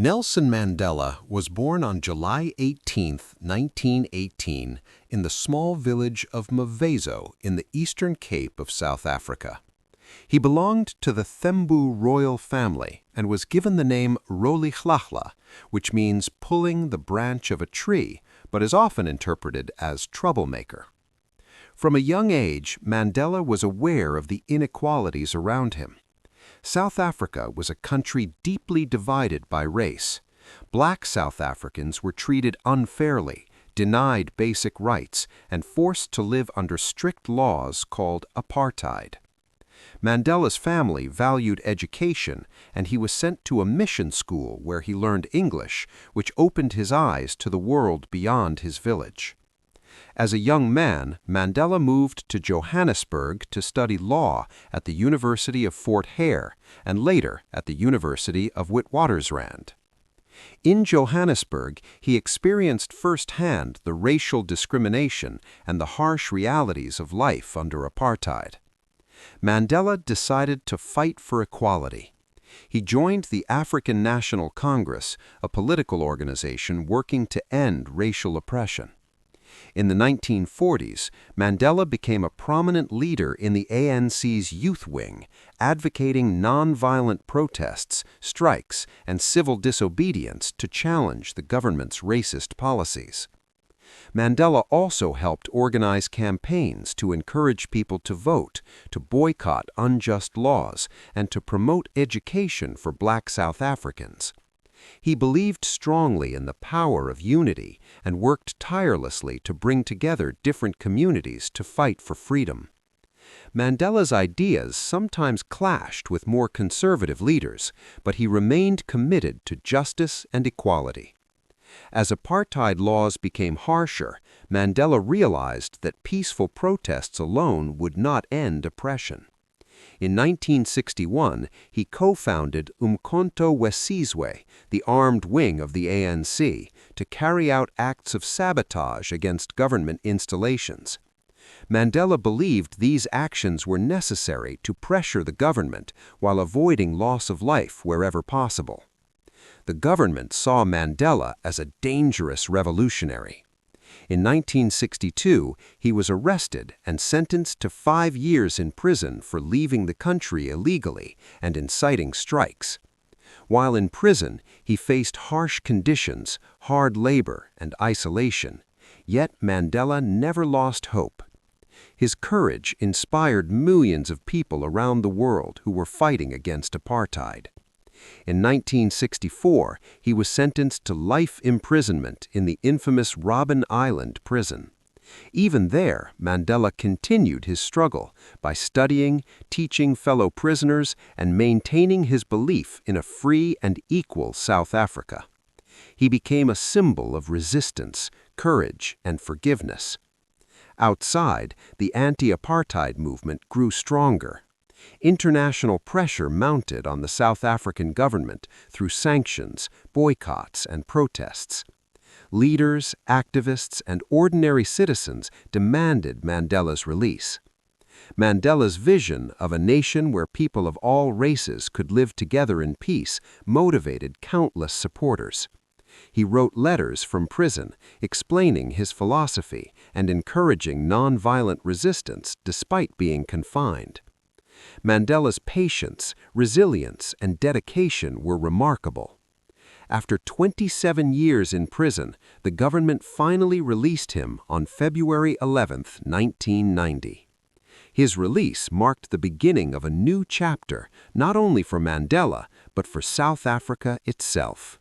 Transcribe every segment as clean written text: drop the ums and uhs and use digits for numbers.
Nelson Mandela was born on July 18, 1918, in the small village of Mvezo in the Eastern Cape of South Africa. He belonged to the Thembu royal family and was given the name Rolihlahla, which means pulling the branch of a tree, but is often interpreted as troublemaker. From a young age, Mandela was aware of the inequalities around him. South Africa was a country deeply divided by race. Black South Africans were treated unfairly, denied basic rights, and forced to live under strict laws called apartheid. Mandela's family valued education, and he was sent to a mission school where he learned English, which opened his eyes to the world beyond his village. As a young man, Mandela moved to Johannesburg to study law at the University of Fort Hare and later at the University of Witwatersrand. In Johannesburg, he experienced firsthand the racial discrimination and the harsh realities of life under apartheid. Mandela decided to fight for equality. He joined the African National Congress, a political organization working to end racial oppression. In the 1940s, Mandela became a prominent leader in the ANC's youth wing, advocating nonviolent protests, strikes, and civil disobedience to challenge the government's racist policies. Mandela also helped organize campaigns to encourage people to vote, to boycott unjust laws, and to promote education for Black South Africans. He believed strongly in the power of unity and worked tirelessly to bring together different communities to fight for freedom. Mandela's ideas sometimes clashed with more conservative leaders, but he remained committed to justice and equality. As apartheid laws became harsher, Mandela realized that peaceful protests alone would not end oppression. In 1961, he co-founded Umkhonto weSizwe, the armed wing of the ANC, to carry out acts of sabotage against government installations. Mandela believed these actions were necessary to pressure the government while avoiding loss of life wherever possible. The government saw Mandela as a dangerous revolutionary. In 1962, he was arrested and sentenced to 5 years in prison for leaving the country illegally and inciting strikes. While in prison, he faced harsh conditions, hard labor, and isolation. Yet Mandela never lost hope. His courage inspired millions of people around the world who were fighting against apartheid. In 1964, he was sentenced to life imprisonment in the infamous Robben Island prison. Even there, Mandela continued his struggle by studying, teaching fellow prisoners, and maintaining his belief in a free and equal South Africa. He became a symbol of resistance, courage, and forgiveness. Outside, the anti-apartheid movement grew stronger. International pressure mounted on the South African government through sanctions, boycotts, and protests. Leaders, activists, and ordinary citizens demanded Mandela's release. Mandela's vision of a nation where people of all races could live together in peace motivated countless supporters. He wrote letters from prison explaining his philosophy and encouraging nonviolent resistance despite being confined. Mandela's patience, resilience, and dedication were remarkable. After 27 years in prison, the government finally released him on February 11, 1990. His release marked the beginning of a new chapter, not only for Mandela, but for South Africa itself.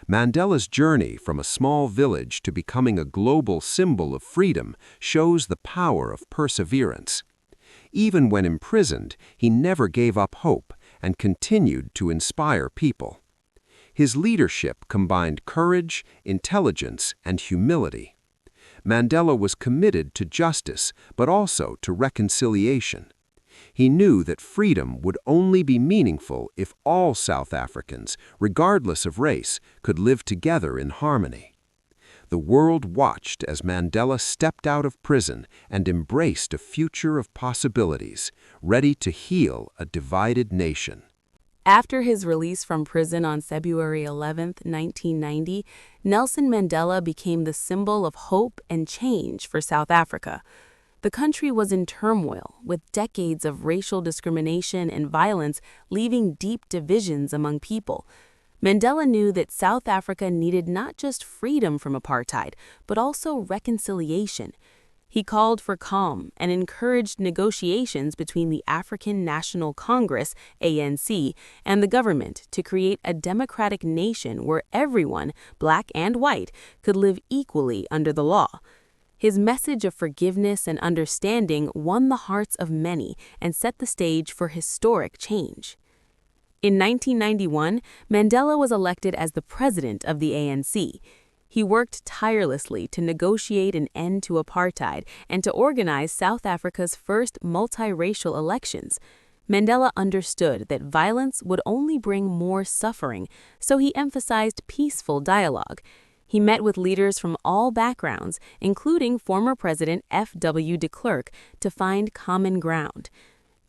Mandela's journey from a small village to becoming a global symbol of freedom shows the power of perseverance. Even when imprisoned, he never gave up hope and continued to inspire people. His leadership combined courage, intelligence, and humility. Mandela was committed to justice, but also to reconciliation. He knew that freedom would only be meaningful if all South Africans, regardless of race, could live together in harmony. The world watched as Mandela stepped out of prison and embraced a future of possibilities, ready to heal a divided nation. After his release from prison on February 11, 1990, Nelson Mandela became the symbol of hope and change for South Africa. The country was in turmoil, with decades of racial discrimination and violence leaving deep divisions among people. Mandela knew that South Africa needed not just freedom from apartheid, but also reconciliation. He called for calm and encouraged negotiations between the African National Congress, ANC, and the government to create a democratic nation where everyone, black and white, could live equally under the law. His message of forgiveness and understanding won the hearts of many and set the stage for historic change. In 1991, Mandela was elected as the president of the ANC. He worked tirelessly to negotiate an end to apartheid and to organize South Africa's first multiracial elections. Mandela understood that violence would only bring more suffering, so he emphasized peaceful dialogue. He met with leaders from all backgrounds, including former President F.W. de Klerk, to find common ground.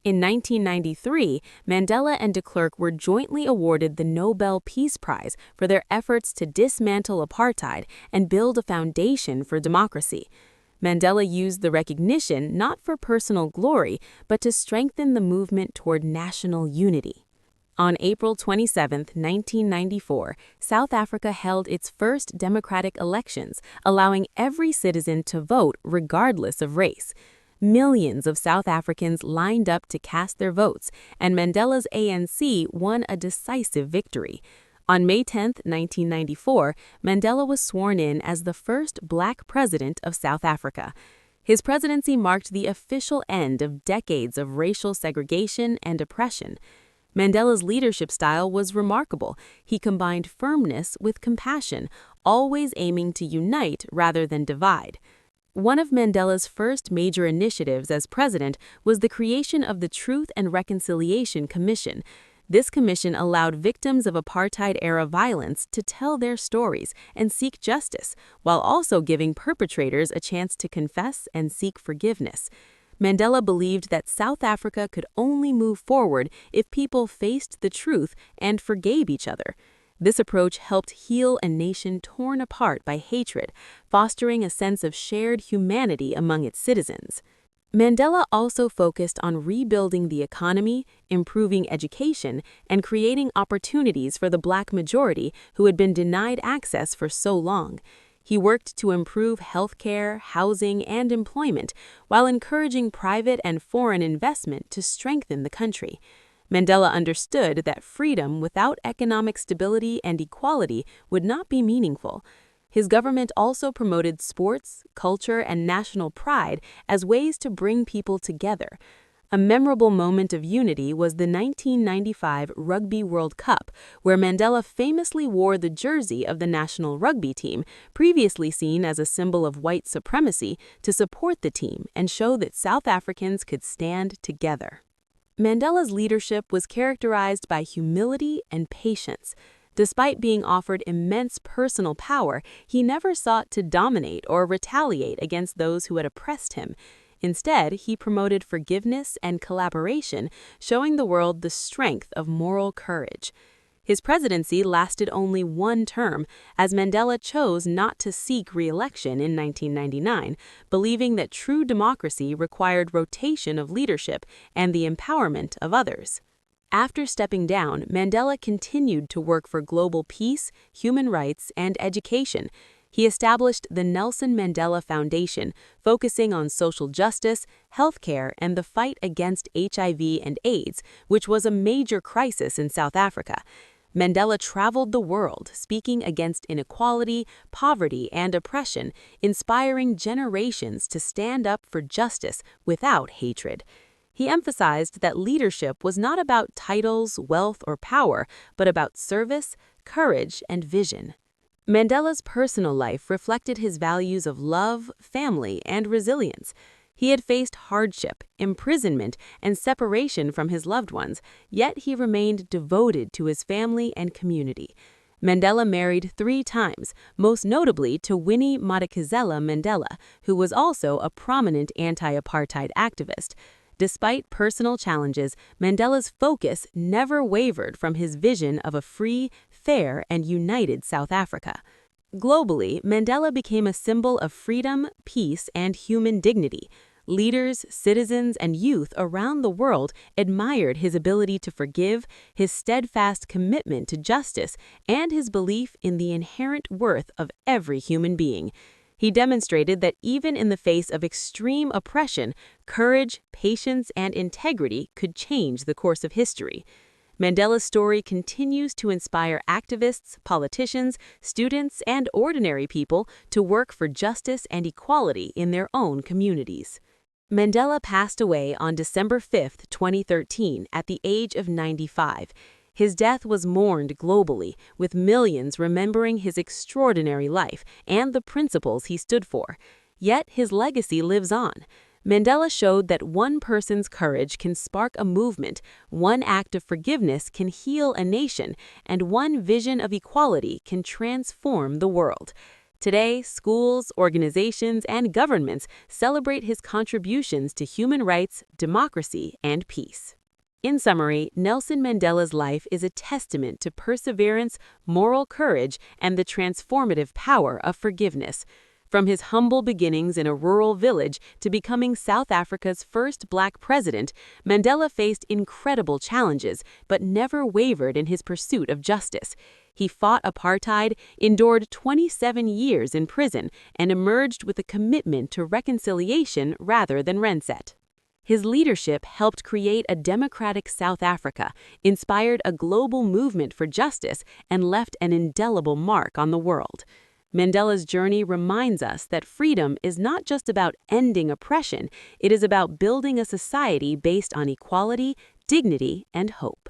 In 1993, Mandela and de Klerk were jointly awarded the Nobel Peace Prize for their efforts to dismantle apartheid and build a foundation for democracy. Mandela used the recognition not for personal glory, but to strengthen the movement toward national unity. On April 27, 1994, South Africa held its first democratic elections, allowing every citizen to vote regardless of race. Millions of South Africans lined up to cast their votes, and Mandela's ANC won a decisive victory. On May 10, 1994, Mandela was sworn in as the first black president of South Africa. His presidency marked the official end of decades of racial segregation and oppression. Mandela's leadership style was remarkable. He combined firmness with compassion, always aiming to unite rather than divide. One of Mandela's first major initiatives as president was the creation of the Truth and Reconciliation Commission. This commission allowed victims of apartheid-era violence to tell their stories and seek justice, while also giving perpetrators a chance to confess and seek forgiveness. Mandela believed that South Africa could only move forward if people faced the truth and forgave each other. This approach helped heal a nation torn apart by hatred, fostering a sense of shared humanity among its citizens. Mandela also focused on rebuilding the economy, improving education, and creating opportunities for the black majority who had been denied access for so long. He worked to improve healthcare, housing, and employment, while encouraging private and foreign investment to strengthen the country. Mandela understood that freedom without economic stability and equality would not be meaningful. His government also promoted sports, culture, and national pride as ways to bring people together. A memorable moment of unity was the 1995 Rugby World Cup, where Mandela famously wore the jersey of the national rugby team, previously seen as a symbol of white supremacy, to support the team and show that South Africans could stand together. Mandela's leadership was characterized by humility and patience. Despite being offered immense personal power, he never sought to dominate or retaliate against those who had oppressed him. Instead, he promoted forgiveness and collaboration, showing the world the strength of moral courage. His presidency lasted only one term, as Mandela chose not to seek re-election in 1999, believing that true democracy required rotation of leadership and the empowerment of others. After stepping down, Mandela continued to work for global peace, human rights, and education. He established the Nelson Mandela Foundation, focusing on social justice, healthcare, and the fight against HIV and AIDS, which was a major crisis in South Africa. Mandela traveled the world, speaking against inequality, poverty, and oppression, inspiring generations to stand up for justice without hatred. He emphasized that leadership was not about titles, wealth, or power, but about service, courage, and vision. Mandela's personal life reflected his values of love, family, and resilience. He had faced hardship, imprisonment, and separation from his loved ones, yet he remained devoted to his family and community. Mandela married 3 times, most notably to Winnie Madikizela Mandela, who was also a prominent anti-apartheid activist. Despite personal challenges, Mandela's focus never wavered from his vision of a free, fair, and united South Africa. Globally, Mandela became a symbol of freedom, peace, and human dignity. Leaders, citizens, and youth around the world admired his ability to forgive, his steadfast commitment to justice, and his belief in the inherent worth of every human being. He demonstrated that even in the face of extreme oppression, courage, patience, and integrity could change the course of history. Mandela's story continues to inspire activists, politicians, students, and ordinary people to work for justice and equality in their own communities. Mandela passed away on December 5, 2013, at the age of 95. His death was mourned globally, with millions remembering his extraordinary life and the principles he stood for. Yet his legacy lives on. Mandela showed that one person's courage can spark a movement, one act of forgiveness can heal a nation, and one vision of equality can transform the world. Today, schools, organizations, and governments celebrate his contributions to human rights, democracy, and peace. In summary, Nelson Mandela's life is a testament to perseverance, moral courage, and the transformative power of forgiveness. From his humble beginnings in a rural village to becoming South Africa's first black president, Mandela faced incredible challenges but never wavered in his pursuit of justice. He fought apartheid, endured 27 years in prison, and emerged with a commitment to reconciliation rather than reset. His leadership helped create a democratic South Africa, inspired a global movement for justice, and left an indelible mark on the world. Mandela's journey reminds us that freedom is not just about ending oppression, it is about building a society based on equality, dignity, and hope.